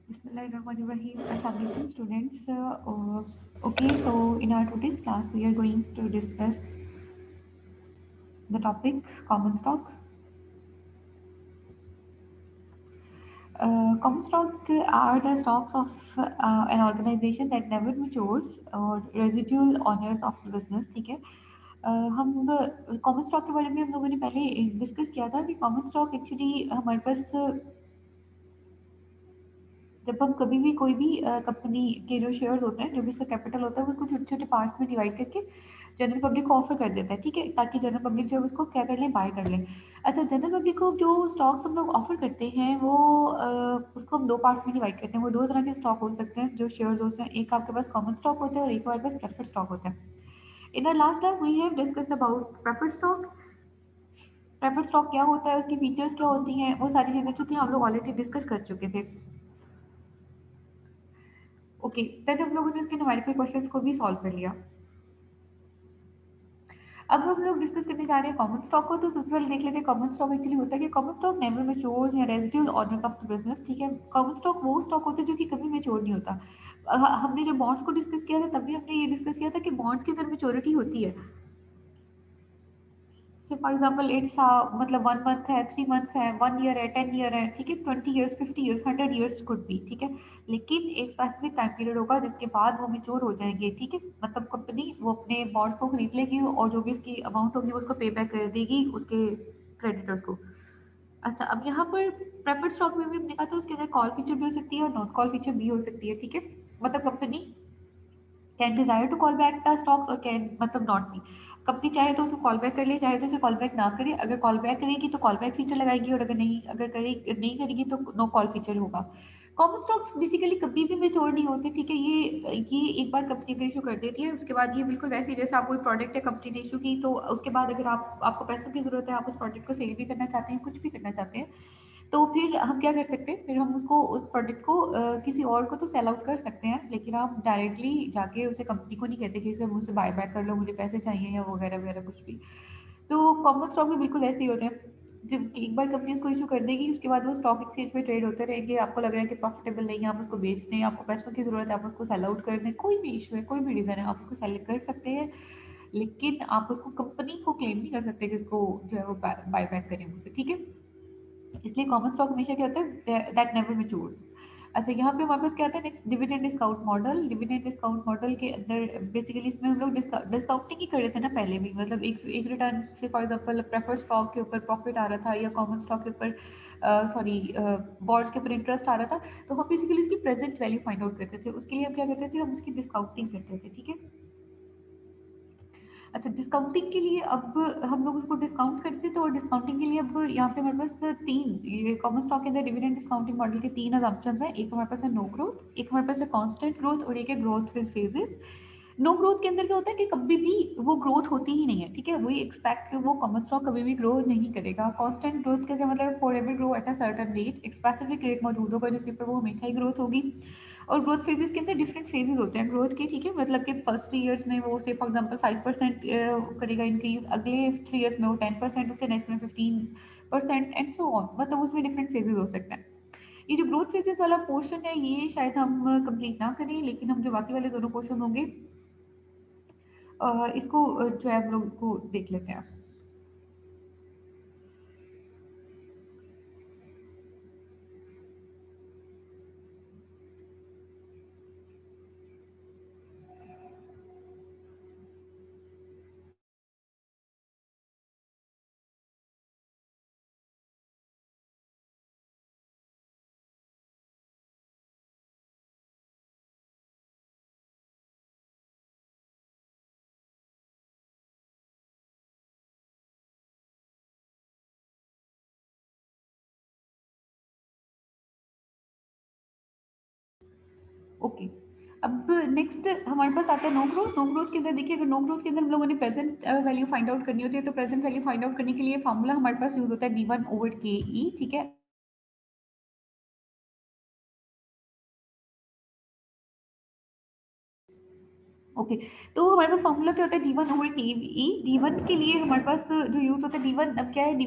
Bismillahirrahmanirrahim. Assalamualaikum students. Okay, so in our today's class, we are going to discuss the topic common stock. Common stock are the stocks of an organization that never matures or residual owners of the business. ठीक है. हम common stock के बारे में हम लोगों ने पहले डिस्कस किया था कि कॉमन स्टॉक एक्चुअली हमारे पास जब हम कभी भी कोई भी कंपनी के जो शेयर्स होते हैं, जो भी उसका कैपिटल होता है, वो उसको छोटे छोटे पार्ट्स में डिवाइड करके जनरल पब्लिक को ऑफर कर देता है, ठीक है, ताकि जनरल पब्लिक जो है उसको क्या कर ले, बाय कर ले. अच्छा, जनरल पब्लिक को जो स्टॉक्स हम लोग ऑफर करते हैं वो उसको हम दो पार्ट्स में डिवाइड करते हैं. वो दो तरह के स्टॉक हो सकते हैं जो शेयर्स होते हैं. एक आपके पास कॉमन स्टॉक होता है और एक हमारे पास प्रेफर्ड स्टॉक होता है. In our last class we have discussed about preferred stock. Preferred stock क्या होता है, उसकी फीचर्स क्या होती हैं, वो सारी चीज़ें जो थी हम लोग ऑलरेडी डिस्कस कर चुके थे. ओके, देन हम लोगों ने उसके न्यूमेरिकल क्वेश्चंस को भी सॉल्व कर लिया. अब हम लोग डिस्कस करने जा रहे हैं कॉमन स्टॉक को. तो सबसे पहले देख लेते हैं कॉमन स्टॉक एक्चुअली होता है कि कॉमन स्टॉक नेवर मैच्योर्स या residual honours of the business. ठीक है, कॉमन स्टॉक वो स्टॉक होता है जो कि कभी मैच्योर नहीं होता. हमने जब बॉन्ड्स को डिस्कस किया था तब भी हमने ये डिस्कस किया था कि बॉन्ड्स की अगर मैच्योरिटी होती है, से फॉर एग्जाम्पल इट्स मतलब 1 मंथ है, 3 मंथ्स है, 1 ईयर है, 10 ईयर है, ठीक है, 20 years, 50 years, 100 years could be. ठीक है, लेकिन एक स्पेसिफिक टाइम पीरियड होगा जिसके बाद वो मेच्योर हो जाएंगे. ठीक है, मतलब कंपनी वो अपने बॉन्ड्स को खरीद लेगी और जो भी उसकी अमाउंट होगी वो उसको पे बैक कर देगी उसके क्रेडिटर्स को. अच्छा, अब यहाँ पर प्रेफर्ड स्टॉक में भी हमने कहा था उसके अंदर कॉल फीचर भी हो सकती है और नॉट कॉल फीचर भी हो सकती है. ठीक है, मतलब company can desire to call back the stocks और कैन मतलब नॉट बी. कंपनी चाहे तो उसको कॉल बैक कर ले, चाहे तो उसे कॉल बैक ना करे. अगर कॉल बैक करेगी तो कॉल बैक फीचर लगाएगी और अगर नहीं, अगर नहीं करेगी तो नो कॉल फीचर होगा. कॉमन स्टॉक्स बेसिकली कभी भी मेच्योर नहीं होते. ठीक है, ये एक बार कंपनी अगर इशू कर देती है उसके बाद ये बिल्कुल वैसे ही जैसे आप कोई प्रोडक्ट है कंपनी ने इशू की, तो उसके बाद अगर आपको पैसों की जरूरत है, आप उस प्रोडक्ट को सेल भी करना चाहते हैं, कुछ भी करना चाहते हैं, तो फिर हम क्या कर सकते हैं, फिर हम उसको उस प्रोडक्ट को किसी और को तो सेल आउट कर सकते हैं, लेकिन आप डायरेक्टली जाके उसे कंपनी को नहीं कहते कि इसे मुझसे बाय बैक कर लो, मुझे पैसे चाहिए या वगैरह वगैरह कुछ भी. तो कॉमन स्टॉक भी बिल्कुल ऐसे ही होते हैं. जब एक बार कंपनी उसको इशू कर देगी उसके बाद वो स्टॉक एक्सचेंज पे ट्रेड होते रहेंगे. आपको लग रहा है कि प्रॉफिटेबल नहीं है, आप उसको बेच दें, आपको पैसों की जरूरत है, आप उसको सेल आउट कर दें, कोई भी इशू है, कोई भी रीजन है, आप उसको सेल कर सकते हैं, लेकिन आप उसको कंपनी को क्लेम नहीं कर सकते कि इसको जो है वो बाय बैक करें मुझसे. ठीक है, इसलिए कॉमन स्टॉक हमेशा क्या होता है, दैट नेवर मैच्योर्स. अच्छा, यहाँ पे हमारे पास क्या आता है next, dividend discount model. Dividend discount model के अंदर बेसिकली इसमें हम लोग डिस्काउंटिंग ही कर रहे थे ना पहले भी. मतलब एक रिटर्न से फॉर एग्जांपल प्रेफर्ड स्टॉक के ऊपर प्रॉफिट आ रहा था या कॉमन स्टॉक के ऊपर सॉरी बॉन्ड्स के ऊपर इंटरेस्ट आ रहा था, तो हम बेसिकली इसकी प्रेजेंट वैल्यू फाइंड आउट करते थे. उसके लिए हम क्या करते थे, हम उसकी डिस्काउंटिंग करते थे. ठीक है. अच्छा, डिस्काउंटिंग के लिए अब हम लोग उसको डिस्काउंट करते थे और डिस्काउंटिंग के लिए अब यहाँ पे हमारे पास तीन, ये कॉमन स्टॉक के अंदर डिविडेंड डिस्काउंटिंग मॉडल के तीन अजम्पशंस हैं. एक हमारे पास है नो ग्रोथ, एक हमारे पास है कांस्टेंट ग्रोथ और एक है growth with phases. No growth के अंदर क्या होता है कि कभी भी वो ग्रोथ होती ही नहीं है. ठीक है, वही एक्सपेक्ट वो कॉमन स्टॉक कभी भी ग्रो नहीं करेगा. कांस्टेंट ग्रोथ का क्या मतलब, for ever grow at a certain rate. एक स्पेसिफिक रेट मौजूद होगा जिसके ऊपर वो हमेशा ही ग्रोथ होगी. और ग्रोथ फेजेस के अंदर डिफरेंट फेजेस होते हैं ग्रोथ के. ठीक है, मतलब कि फर्स्ट 3 ईयर्स में वो से फॉर एग्जांपल 5% करेगा इंक्रीज, अगले 3 ईयर्स में वो 10%, उससे नेक्स्ट में 15% एंड सो ऑन. मतलब उसमें डिफरेंट फेजेस हो सकते हैं. ये जो ग्रोथ फेजेस वाला पोर्शन है ये शायद हम कंप्लीट ना करें, लेकिन हम जो बाकी वाले दोनों पोर्शन होंगे इसको जो है हम लोग इसको देख लेते हैं. ओके, अब नेक्स्ट हमारे पास आता है नो ग्रोथ. नो ग्रोथ के अंदर देखिए, अगर नो ग्रोथ के अंदर हम लोगों ने प्रेजेंट वैल्यू फाइंड आउट करनी होती है, तो प्रेजेंट वैल्यू फाइंड आउट करने के लिए फार्मूला हमारे पास यूज होता है V1/KE. ठीक है, ओके। तो हमारे पास फॉर्मूला क्या होता है, D one over T E. D one के लिए हमारे पास जो यूज होता है, डी वन अब क्या है, डी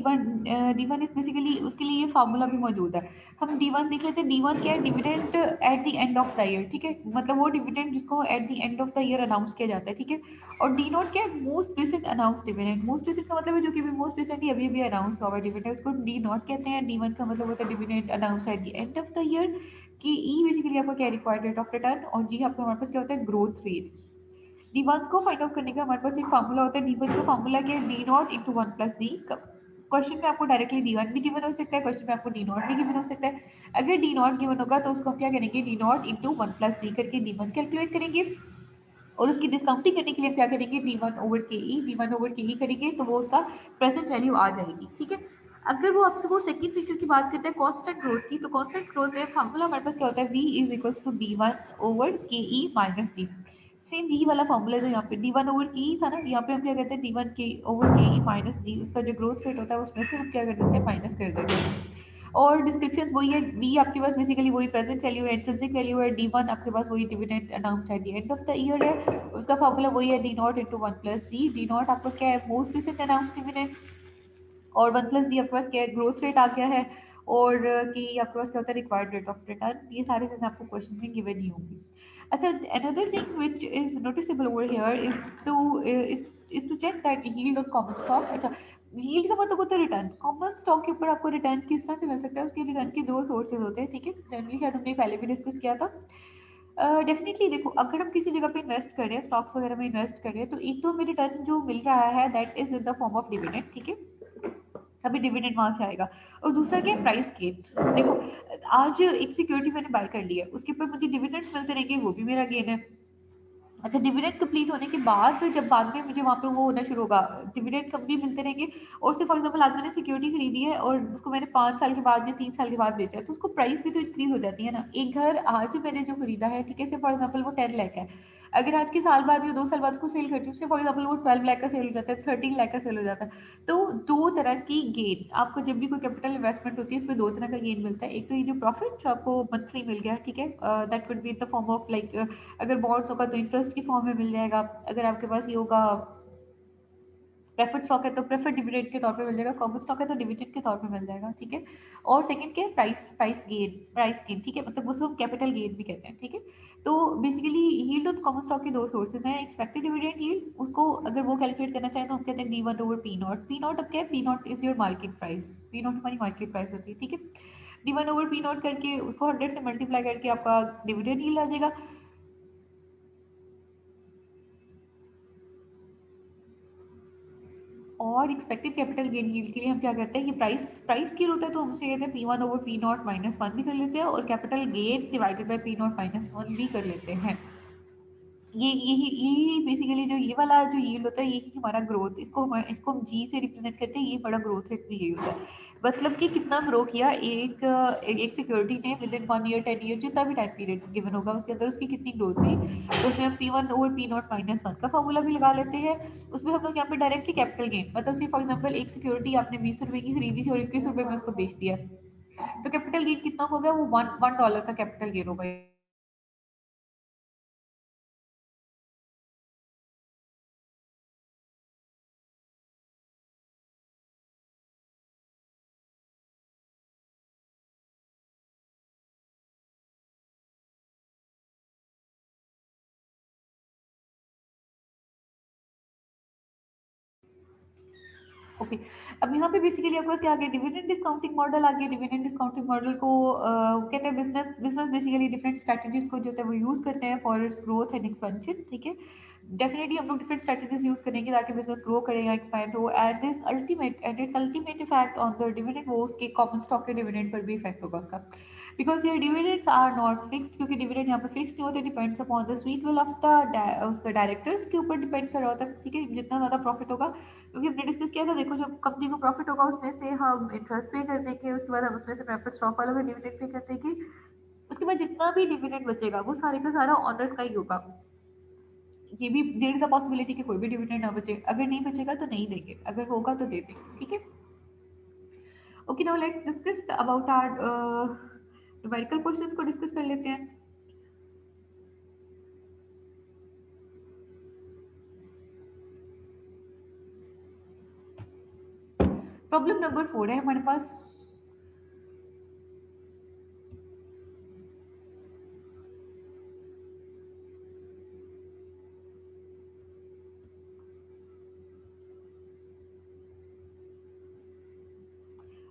वन इज बेसिकली उसके लिए ये फार्मूला भी मौजूद है। हम डी वन देख लेते हैं। डी वन क्या है, dividend at the end of the year, ठीक है, मतलब वो डिविडेंड जिसको eight the end of the year announce किया जाता है, ठीक है। और डी नॉट क्या है, most recent announce dividend. Most recent का मतलब है जो कि मोस्ट रिसेंटली अभी अभी अनाउंस हुआ डिविडेंड, उसको डी नॉट कहते हैं। डी वन का मतलब होता है dividend announce eight the end of the year. कि ई बेसिकली आपका क्या, रिक्वायर्ड रेट ऑफ रिटर्न, और जी आपका हमारे पास क्या होता है, ग्रोथ रेट। डी वन को फाइंड आउट करने का हमारे पास एक फार्मूला होता है। डी वन का फार्मूला क्या है, D not into one plus D. Question में आपको डायरेक्टली डी वन भी गिवन हो सकता है, क्वेश्चन में आपको डी नॉट भी गिवन हो सकता है। अगर डी नॉट गिवन होगा तो उसको हम क्या करेंगे, D not into one plus D करके डी वन कैलकुलेट करेंगे। और उसकी डिस्काउंटिंग करने के लिए हम क्या करेंगे, डी वन ओवर के ई, डी वन ओवर के ई करेंगे तो वो उसका प्रेजेंट वैल्यू आ जाएगी, ठीक है। अगर वो आपसे वो सेकंड फीचर की बात करते हैं कांस्टेंट ग्रोथ की, तो कांस्टेंट ग्रोथ में फार्मूला हमारे पास क्या होता है, v is equals to D one over K E minus D. Same यही वाला फॉर्मूला जो यहाँ पे डी वन ओवर के ई था ना, यहाँ पे हम क्या करते हैं, डी वन के over K E minus D, उसका जो ग्रोथ रेट होता है उसमें से हम क्या कर देते हैं, माइनस कर देते हैं। और डिस्क्रिप्शन वही है, बी आपके पास बेसिकली वही प्रेजेंट वैल्यू है, इंट्रिंसिक वैल्यू है। डी वन आपके पास वही dividend announced eight the end of the year है, उसका फॉर्मूला वही है, D not into one plus D. D not आपका क्या है, मोस्ट रिसेंट अनाउंस्ड डिविडेंड, और वन प्लस डी आपके पास क्या है, ग्रोथ रेट आ गया है। और कि आपके पास क्या होता है, रिक्वायर्ड रेट ऑफ रिटर्न। ये सारी चीजें आपको क्वेश्चन में गिवन नहीं होंगी। अच्छा, another thing which is noticeable over here is to is to check that yield on common stock. अच्छा, यील्ड का मतलब होता है रिटर्न। कॉमन स्टॉक के ऊपर आपको रिटर्न किस तरह से मिल सकता है, उसके रिटर्न के दो सोर्सेज होते हैं, ठीक है। जनरली शायद हमने पहले भी डिस्कस किया था। डेफिनेटली देखो, अगर हम किसी जगह पे इन्वेस्ट कर रहे हैं, स्टॉक्स वगैरह में इन्वेस्ट कर रहे हैं, तो एक तो हमें रिटर्न जो मिल रहा है that is in the form of dividend, ठीक है, अभी डिविडेंड वहां से आएगा। और दूसरा क्या है, प्राइस गेन। देखो, आज एक सिक्योरिटी मैंने बाय कर ली है, उसके ऊपर मुझे डिविडेंड्स मिलते रहेंगे, वो भी मेरा गेन है। अच्छा, डिविडेंड कंप्लीट होने के बाद जब बाद में मुझे वहाँ पे वो होना शुरू होगा, डिविडेंड कब भी मिलते रहेंगे। और से फॉर एग्जाम्पल आज मैंने सिक्योरिटी खरीदी है और उसको मैंने 5 साल के बाद या 3 साल के बाद बेचा है, तो उसको प्राइस भी तो इंक्रीज हो जाती है ना। एक घर आज मैंने जो खरीदा है, ठीक है, से फॉर एग्जाम्पल वो 10 लाख है, अगर आज के साल बाद या 2 साल बाद उसको सेल करती हूँ, उससे फॉर एग्जाम्पल वो 12 लाख का सेल हो जाता है, 13 लाख का सेल हो जाता है। तो दो तरह की गेन आपको जब भी कोई कैपिटल इन्वेस्टमेंट होती है, उसमें दो तरह का गेन मिलता है। एक तो ये जो प्रॉफिट जो आपको मंथली मिल गया, ठीक है, that could be in the form of like, अगर बॉन्ड्स होगा तो इंटरेस्ट की फॉर्म में मिल जाएगा। अगर आपके पास ये होगा प्रेफर्ड स्टॉक है तो प्रेफर्ड डिविडेंड के तौर पे मिल जाएगा, कॉमन स्टॉक है तो डिविडेंड के तौर पे मिल जाएगा, ठीक है। और सेकंड क्या है, प्राइस गेन, ठीक है, मतलब उसको हम कैपिटल गेन भी कहते हैं, ठीक है। तो basically yield on common stock के दो सोर्सेज हैं, एक्सपेक्टेड डिविडेंड यील्ड, उसको अगर वो कैलकुलेट करना चाहे तो हम कहते हैं D one over P not. P not अब क्या है, P not is your market price, P not हमारी मार्केट प्राइस होती है, ठीक है। D one over P not करके उसको 100 से मल्टीप्लाई करके आपका डिविडेंड यील्ड आ जाएगा। और एक्सपेक्टेड कैपिटल गेन यील्ड के लिए हम क्या करते हैं, ये प्राइस गेन होता है तो हम उसे कहते हैं P one over P not minus one भी कर लेते हैं, और capital gain divided by P not minus one भी कर लेते हैं। ये यही बेसिकली जो ये वाला जो यील्ड होता है, ये हमारा ग्रोथ, इसको हम जी से रिप्रेजेंट करते हैं, ये बड़ा ग्रोथ रेट भी यही होता है। मतलब कि कितना ग्रो किया एक सिक्योरिटी ने विद इन 1 ईयर 10 ईयर, जितना भी टाइम पीरियड गिवन होगा उसके अंदर उसकी कितनी ग्रोथ हुई, तो उसमें हम P one over P not minus one का फॉर्मूला भी लगा लेते हैं। उसमें हम लोग यहाँ पे डायरेक्टली कैपिटल गेन, मतलब सी फॉर एग्जाम्पल एक सिक्योरिटी आपने 20 रुपए की खरीदी थी और 21 रुपए में उसको बेच दिया, तो कैपिटल गेन कितना हो गया, वो वन वन डॉलर का कैपिटल गेन होगा। ओके। अब यहाँ पे बेसिकली आपके पास क्या आ गया, डिविडेंड डिस्काउंटिंग मॉडल आ गया। डिविडेंड डिस्काउंटिंग मॉडल को कहते हैं business business basically different strategies को जो है वो यूज करते हैं for its growth and expansion, ठीक है। डेफिनेटली हम लोग डिफरेंट स्ट्रेटजीज यूज करेंगे ताकि बिजनेस ग्रो करे या एक्सपैंड हो, and it's ultimate effect on the dividend, वो उसके कॉमन स्टॉक के डिविडेंड पर भी इफेक्ट होगा उसका। बिकॉज ये डिविडेंड्स आर नॉट फिक्स्ड, क्योंकि डिविडेंड यहाँ पे फिक्स नहीं होते, depends upon the sweet will of the उसके डायरेक्टर्स के ऊपर डिपेंड कर रहा होता है, ठीक है, जितना ज्यादा प्रॉफिट होगा। क्योंकि हमने डिस्कस किया था, देखो जब कंपनी को प्रॉफिट होगा उसमें से हम इंटरेस्ट पे कर देंगे, उसके बाद हम उसमें से प्रेफर्ड स्टॉक वालों को डिविडेंड पे कर देंगे, उसके बाद जितना भी डिविडेंड बचेगा वो सारे का सारा ऑनर्स का ही होगा। ये भी देर इज अ पॉसिबिलिटी कि कोई भी डिविडेंड ना बचे, अगर नहीं बचेगा तो नहीं देंगे, अगर होगा तो दे देंगे, ठीक है। Okay, now let's discuss about our numerical questions को डिस्कस कर लेते हैं। प्रॉब्लम नंबर 4 है हमारे पास।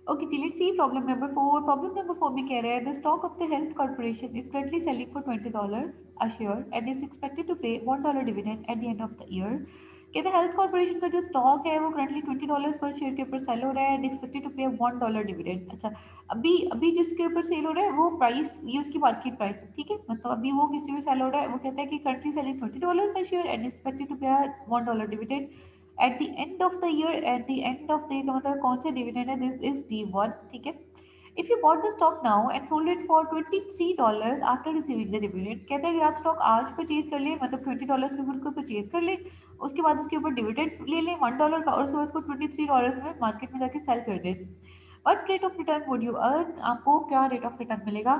ओके जी, let's see problem number 4। Problem number 4 में कह रहा है the stock of the health corporation is currently selling for $20 a share and is expected to pay $1 dividend at the end of the year. कहते हैं health corporation का जो stock है वो करंटली $20 पर शेयर के ऊपर सेल हो रहा है and expected to pay $1 dividend. अच्छा, अभी अभी जिसके ऊपर सेल हो रहा है वो प्राइस, ये उसकी मार्केट प्राइस है, ठीक है। मतलब अभी वो किसी में सेल हो रहा है, वो कहता है कि currently selling $20 a share and expected to pay $1 dividend at the end of the year. At the end of the year का मतलब कौन सा डिविडेंड है, दिस इज D1, ठीक है। If you bought the stock now and sold it for $23 after receiving the dividend, कहते हैं अगर आप स्टॉक आज परचेज कर ले, मतलब $20 के ऊपर उसको परचेज कर ले, उसके बाद उसके ऊपर डिविडेंड ले लें $1 का और उसके बाद उसको $23 में मार्केट में जाके सेल कर दें, what rate of return would you earn, आपको क्या रेट ऑफ रिटर्न मिलेगा।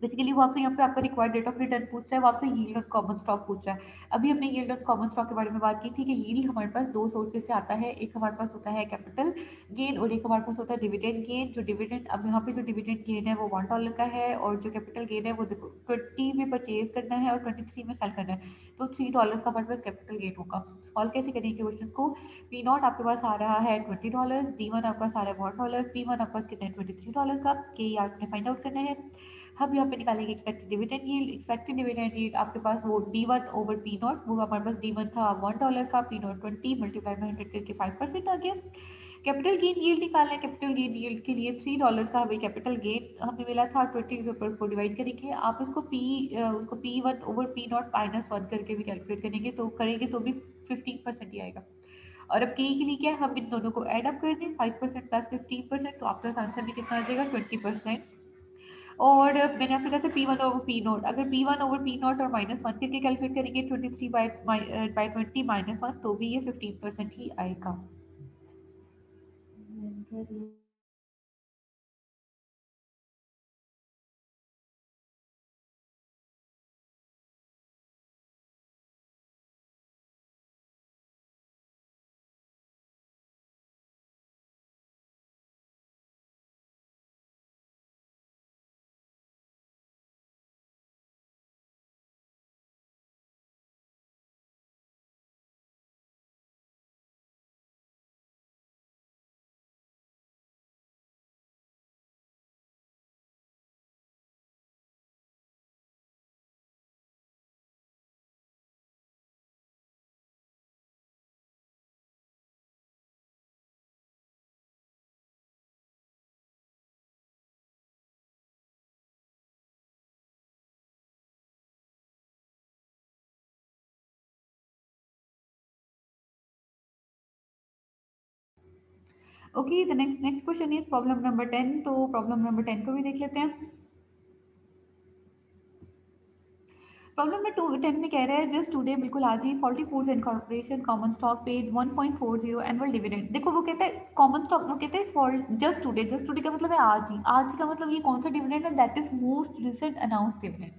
बेसिकली वो आपसे यहाँ पे आपका रिक्वायर्ड रेट ऑफ रिटर्न पूछ रहा है, वो आपसे यील्ड ऑन कॉमन स्टॉक पूछ रहा है। अभी हमने यील्ड ऑन कॉमन स्टॉक के बारे में बात की थी कि यील्ड हमारे पास दो सोर्सेज से आता है, एक हमारे पास होता है कैपिटल गेन और एक हमारे पास होता है डिविडेंड गेन। जो डिविडेंड, अब यहाँ पे जो डिविडेंड गेन है वो $1 का है और जो कैपिटल गेन है वो देखो 20 में परचेज करना है और 23 में सेल करना है, तो $3 का हमारे पास कैपिटल गेन होगा। सॉल्व कैसे करेंगे क्वेश्चन को। पी नॉट आपके पास आ रहा है $20, डी वन आपके पास आ रहा है $1, पी वन आपके पास कितना है $23 का, के आपने फाइंड आउट करना है। हम यहाँ पे निकालेंगे expected dividend yield. Expected dividend yield आपके पास वो D1 ओवर पी नॉट, वो हमारे पास D1 था $1 का, पी नॉट 20 मल्टीप्लाई बाई 100 करके 5% आ गया। कैपिटल गेन यील्ड निकालना है, कैपिटल गेन यील्ड के लिए $3 का हमें कैपिटल गेन हमें मिला था, 20 के ऊपर उसको डिवाइड करेंगे। आप उसको P1 ओवर पी नॉट -1 करके भी कैलकुलेट करेंगे तो भी 15% ही आएगा। और अब के लिए क्या है, हम इन दोनों को ऐड अप कर दें, 5% प्लस 15%, तो आपका आंसर भी कितना आ जाएगा 20%। और मैंने आपसे कहा था P1 ओवर पी नोट, अगर P1 ओवर पी नोट और -1 करके कैलकुलेट करेंगे 23 बाई 20 -1, तो भी ये 15% ही आएगा। Okay, the next question is problem number 10। तो प्रॉब्लम नंबर 10 को भी देख लेते हैं। प्रॉब्लम में 10 में कह रहा है जस्ट टुडे, बिल्कुल आज ही, faulty foods and corporation common stock paid 1.40 annual dividend. देखो वो कहता है कॉमन स्टॉक, वो कहते हैं for just today, just today का मतलब है आज ही, आज का मतलब ये कौन सा डिविडेंड है, that is most recent announce dividend.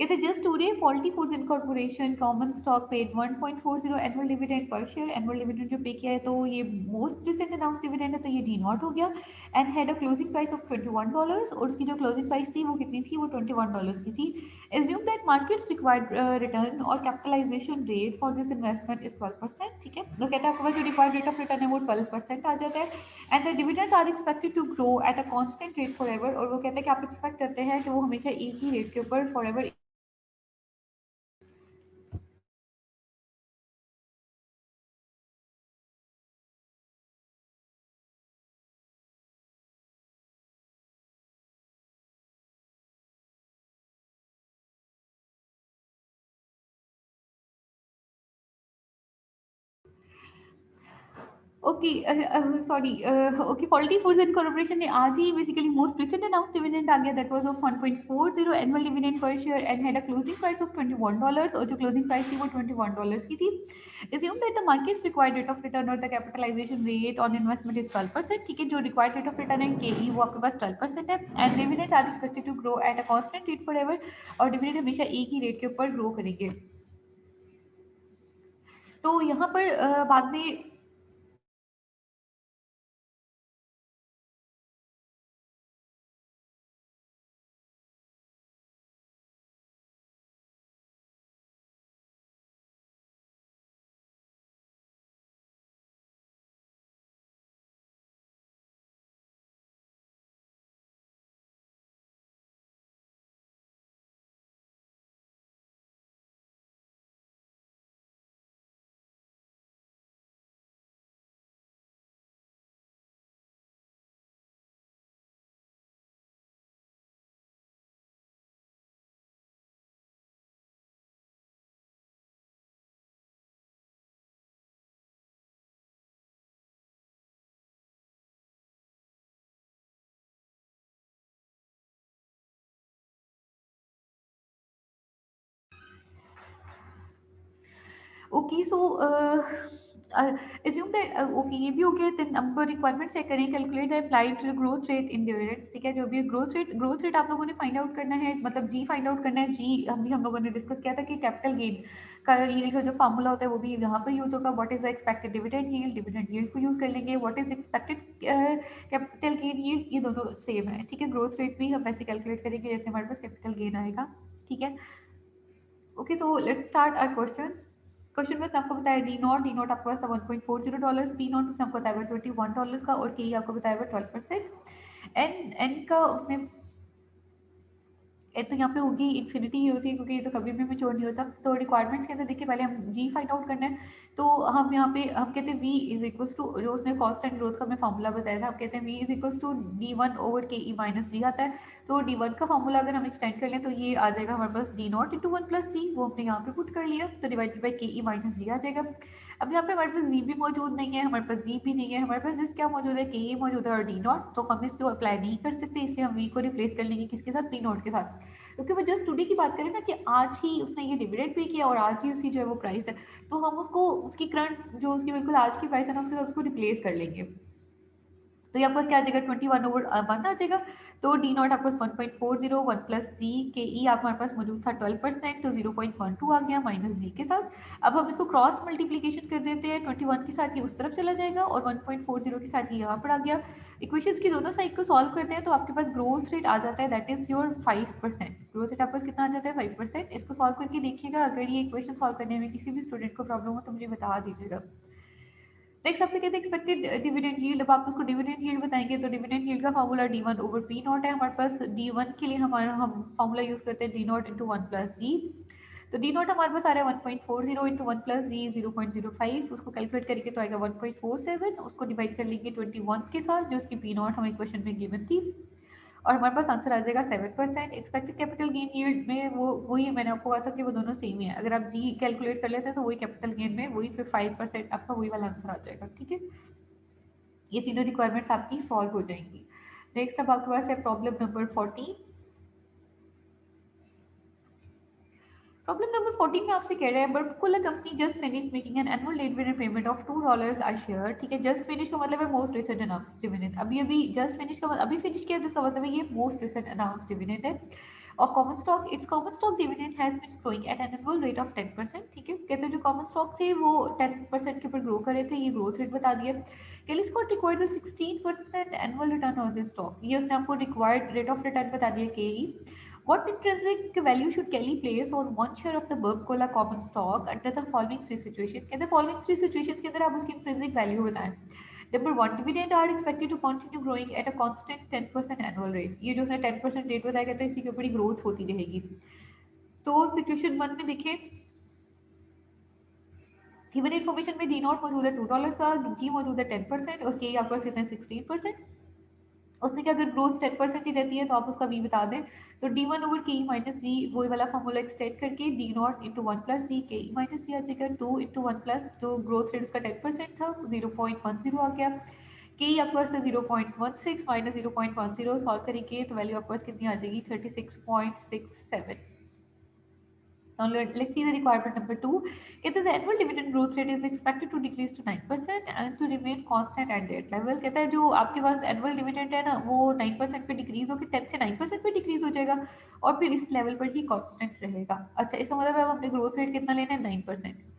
कहते just today faulty foods incorporation common stock paid 1.40 annual dividend per share. Annual dividend जो पे किया है तो ये मोस्ट रिसेंट अनाउंस डिविडेंड है, तो ये डी नॉट हो गया। And had a closing price of $21, और उसकी जो क्लोजिंग प्राइस थी वो कितनी थी, वो $21 की थी। Assume that markets required return और capitalization rate for this investment is 12%, ठीक है। तो कहता है आपके पास जो रिक्वायर्ड रेट ऑफ रिटर्न है वो 12% आ जाता है। And the dividends are expected to grow at a constant rate forever, और वो कहते हैं कि आप एक्सपेक्ट करते हैं कि वो हमेशा एक ही रेट के ऊपर forever. Okay, sorry, okay, faulty foods and corporation ने आज ही basically most recent announce dividend आ गया, that was of 1.40 annual dividend per share and had a closing price of $21, और जो क्लोजिंग प्राइस थी वो $21 की थी। assume that the market's required rate of return or the capitalization rate on investment is 12%, ठीक है। जो required rate of return है KE वो आपके पास 12% है। And dividends are expected to grow at a constant rate forever, और dividend हमेशा एक ही रेट के ऊपर ग्रो करेंगे। तो यहाँ पर बाद में okay so assume that okay ये भी हो गया। देन अब रिक्वायरमेंट चेक करें, calculate the applied growth rate in dividends, ठीक है। जो भी ग्रोथ रेट आप लोगों ने फाइंड आउट करना है, मतलब जी फाइंड आउट करना है। जी हम लोगों ने डिस्कस किया था कि कैपिटल गेन का ये का जो फार्मूला होता है वो भी यहाँ पर यूज होगा। What is the expected dividend yield को यूज कर लेंगे। What is expected capital gain yield, ये दोनों सेम है, ठीक है। ग्रोथ रेट भी हम वैसे कैलकुलेट करेंगे जैसे हमारे पास कैपिटल गेन आएगा, ठीक है। Okay so let's start our question. Question में आपको बताया डी नॉट आपको पास $1.40, पी नॉट उसने आपको बताया $21 का, और के आपको बताया 12%। एन का उसने तो यहाँ पे होगी इन्फिनिटी ही होती है, क्योंकि ये तो कभी भी मैच्योर नहीं होता। तो रिक्वायरमेंट्स के अंदर देखिए, पहले हम जी फाइंड आउट करना है। तो हम यहाँ पे हम कहते हैं वी इज इक्वल टू, जो उसने कॉन्स्टेंट ग्रोथ का हमें फॉर्मूला बताया था, हम कहते हैं V is equal to D1/KE - D आता है। तो D1 का फॉर्मूला अगर हम एक्सटेंड कर लें तो ये आ जाएगा हमारे पास D0 × 1 + G, वो हमने यहाँ पे पुट कर लिया, तो डिवाइडेड बाई KE - D आ जाएगा। अब यहाँ पे हमारे पास वी भी मौजूद नहीं है, हमारे पास जी भी नहीं है, हमारे पास जस्ट क्या मौजूद है, के मौजूद है और D0। तो हम इसको अप्लाई नहीं कर सकते, इसलिए हम वी को रिप्लेस कर लेंगे किसके साथ, P0 के साथ। क्योंकि वो जस्ट टुडे की बात करें ना, कि आज ही उसने ये डिविडेंड पे किया और आज ही उसकी जो है वो प्राइस है, तो हम उसको उसकी करंट जो उसकी बिल्कुल आज की प्राइस है ना, उसके साथ उसको रिप्लेस कर लेंगे। तो ये आपको क्या आ जाएगा, 21/1 आ जाएगा। तो D0 आपको 1.40, 1 + G, के ई आप हमारे पास मौजूद था 12%, तो 0.12 आ गया माइनस जी के साथ। अब हम इसको क्रॉस मल्टीप्लीकेशन कर देते हैं, 21 के साथ ये उस तरफ चला जाएगा और 1.40 के साथ ये यहाँ पर आ गया। इक्वेशंस की दोनों साइड को सॉल्व करते हैं तो आपके पास ग्रोथ रेट आ जाता है, that is your 5%। Growth rate आपके पास कितना आ जाता है, 5%। इसको सॉल्व करके देखिएगा, अगर ये इक्वेशन सॉल्व करने में किसी भी स्टूडेंट को प्रॉब्लम हो तो मुझे बता दीजिएगा। नेक्स्ट आपसे कहते हैं एक्सपेक्टेड डिविडेंड यील्ड। अब आप उसको डिविडेंड यील्ड बताएंगे, तो डिविडेंड यील्ड का फॉर्मूला D1/P0 है हमारे पास। D1 के लिए हमारा हम फॉर्मूला यूज करते हैं D0 × 1 + G। तो D0 हमारे पास आ रहा है 1.40 × 1 + G 0.05, उसको कैलकुलेट करके तो आएगा 1.47, उसको डिवाइड कर लेंगे 21 के साथ, जो उसकी P0 हमें क्वेश्चन में गिवन थी, और हमारे पास आंसर आ जाएगा 7%। एक्सपेक्टेड कैपिटल गेन यील्ड में वो वही मैंने आपको कहा था कि वो दोनों सेम ही है। अगर आप जी कैलकुलेट कर लेते हैं तो वही कैपिटल गेन में वही फिर 5% आपका वही वाला आंसर आ जाएगा, ठीक है। ये तीनों रिक्वायरमेंट्स आपकी सॉल्व हो जाएंगी। नेक्स्ट अब आपके पास है प्रॉब्लम नंबर 14। प्रॉब्लम नंबर 14 में आपसे कह रहे हैं, Coca-Cola company just finish making an annual dividend payment of $2 a share, ठीक है। जस्ट फिनिश का मतलब है मोस्ट रिसेंट अनाउंस्ड डिविडेंड। अभी अभी जस्ट फिनिश का अभी फिनिश किया, जिसका मतलब है ये मोस्ट रिसेंट अनाउंस्ड डिविडेंड है। और common stock, it's common stock dividend has been growing at an annual rate of 10%, ठीक है। कहते हैं जो कॉमन स्टॉक थे वो 10% के ऊपर ग्रो कर रहे थे, ये ग्रोथ रेट बता दिया। Kelly required 16% annual return on this stock, ये उसने आपको रिक्वायर्ड रेट ऑफ रिटर्न बता दिया के ई। What intrinsic value should Kelly place on one share of the Coca-Cola common stock under the following three situations? कहते हैं following three situations के अंदर आप उसकी intrinsic value बताएं। Number one, dividend are expected to continue growing at a constant 10% annual rate। ये जो उसने 10% रेट बताया, कहते हैं इसी के ऊपर ही ग्रोथ होती रहेगी। तो सिचुएशन वन में देखिए, गिवन इन्फॉर्मेशन में D0 मौजूद है $2 का, जी मौजूद है 10% और के आपका कितना है 16%। उसने क्या, अगर ग्रोथ 10% ही रहती है तो आप उसका वी बता दें। तो D1/KE - D, वही वाला फॉर्मूला एक्सटेंड करके D0 × 1 + D, KE - D आ जाएगा 2 × 1 प्लस, जो ग्रोथ रेट उसका 10% था 0.10 आ गया। के आपके पास 0.16 माइनस 0.10 सॉल्व करेंगे तो वैल्यू आपके पास कितनी आ जाएगी, 36.67। Now let's see the requirement number 2. कहते हैं the annual dividend growth rate is expected to decrease to 9% and to remain constant at that level। कहता है जो आपके पास annual dividend है ना, वो 9% पे डिक्रीज होकर 10 से 9% पे डिक्रीज हो जाएगा और फिर इस लेवल पर ही कांस्टेंट रहेगा। अच्छा, इसका मतलब है हमने ग्रोथ रेट कितना लेना है, 9%।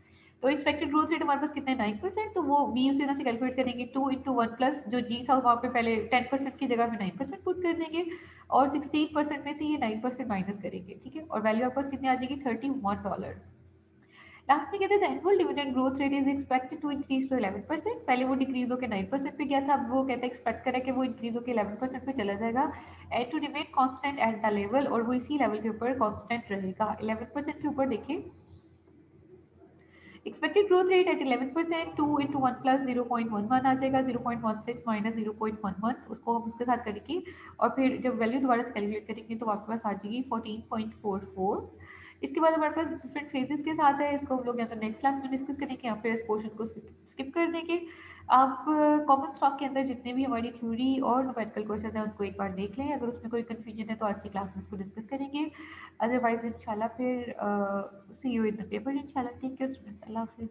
तो एक्सपेक्टेड ग्रोथ रेट हमारे पास कितना है, 9%। तो वो बी उसी तरह से कैलकुलेट करेंगे, 2 × 1 प्लस जो जी था वहाँ पे पहले 10% की जगह में 9% पुट कर देंगे और 16% में से ये 9% माइनस करेंगे, ठीक है। और वैल्यू आपके पास कितनी आ जाएगी, $31। लास्ट में कहते हैं annual dividend growth rate is expected to increase to 11%। पहले वो डिक्रीज होकर 9% पे गया था, अब वो कहते हैं एक्सपेक्ट करें कि वो इंक्रीज होकर 11% पे चला जाएगा and to remain constant at the level, और वो इसी लेवल के ऊपर कांस्टेंट रहेगा 11% के ऊपर। देखिए एक्सपेक्टेड ग्रोथ रेट एट 11%, 2 × 1 + 0.11 आ जाएगा, 0.16 माइनस 0.11 उसको हम उसके साथ करेंगे और फिर जब वैल्यू दोबारा से कैलकुलेट करेंगे तो आपके पास आ जाएगी 14.44। इसके बाद हमारे पास डिफरेंट फेजेस के साथ है, इसको हम लोग या तो नेक्स्ट क्लास में डिस्कस करेंगे या फिर इस पोर्शन को स्किप कर देंगे। आप कॉमन स्टॉक के अंदर जितने भी हमारी थ्योरी और न्यूमेरिकल क्वेश्चन है उनको एक बार देख लें, अगर उसमें कोई कन्फ्यूजन है तो आज की क्लास में उसको डिस्कस करेंगे, अदरवाइज इंशाल्लाह फिर सी यू इन द पेपर इंशाल्लाह। टेक केयर स्टूडेंट्स, अल्लाह हाफिज़।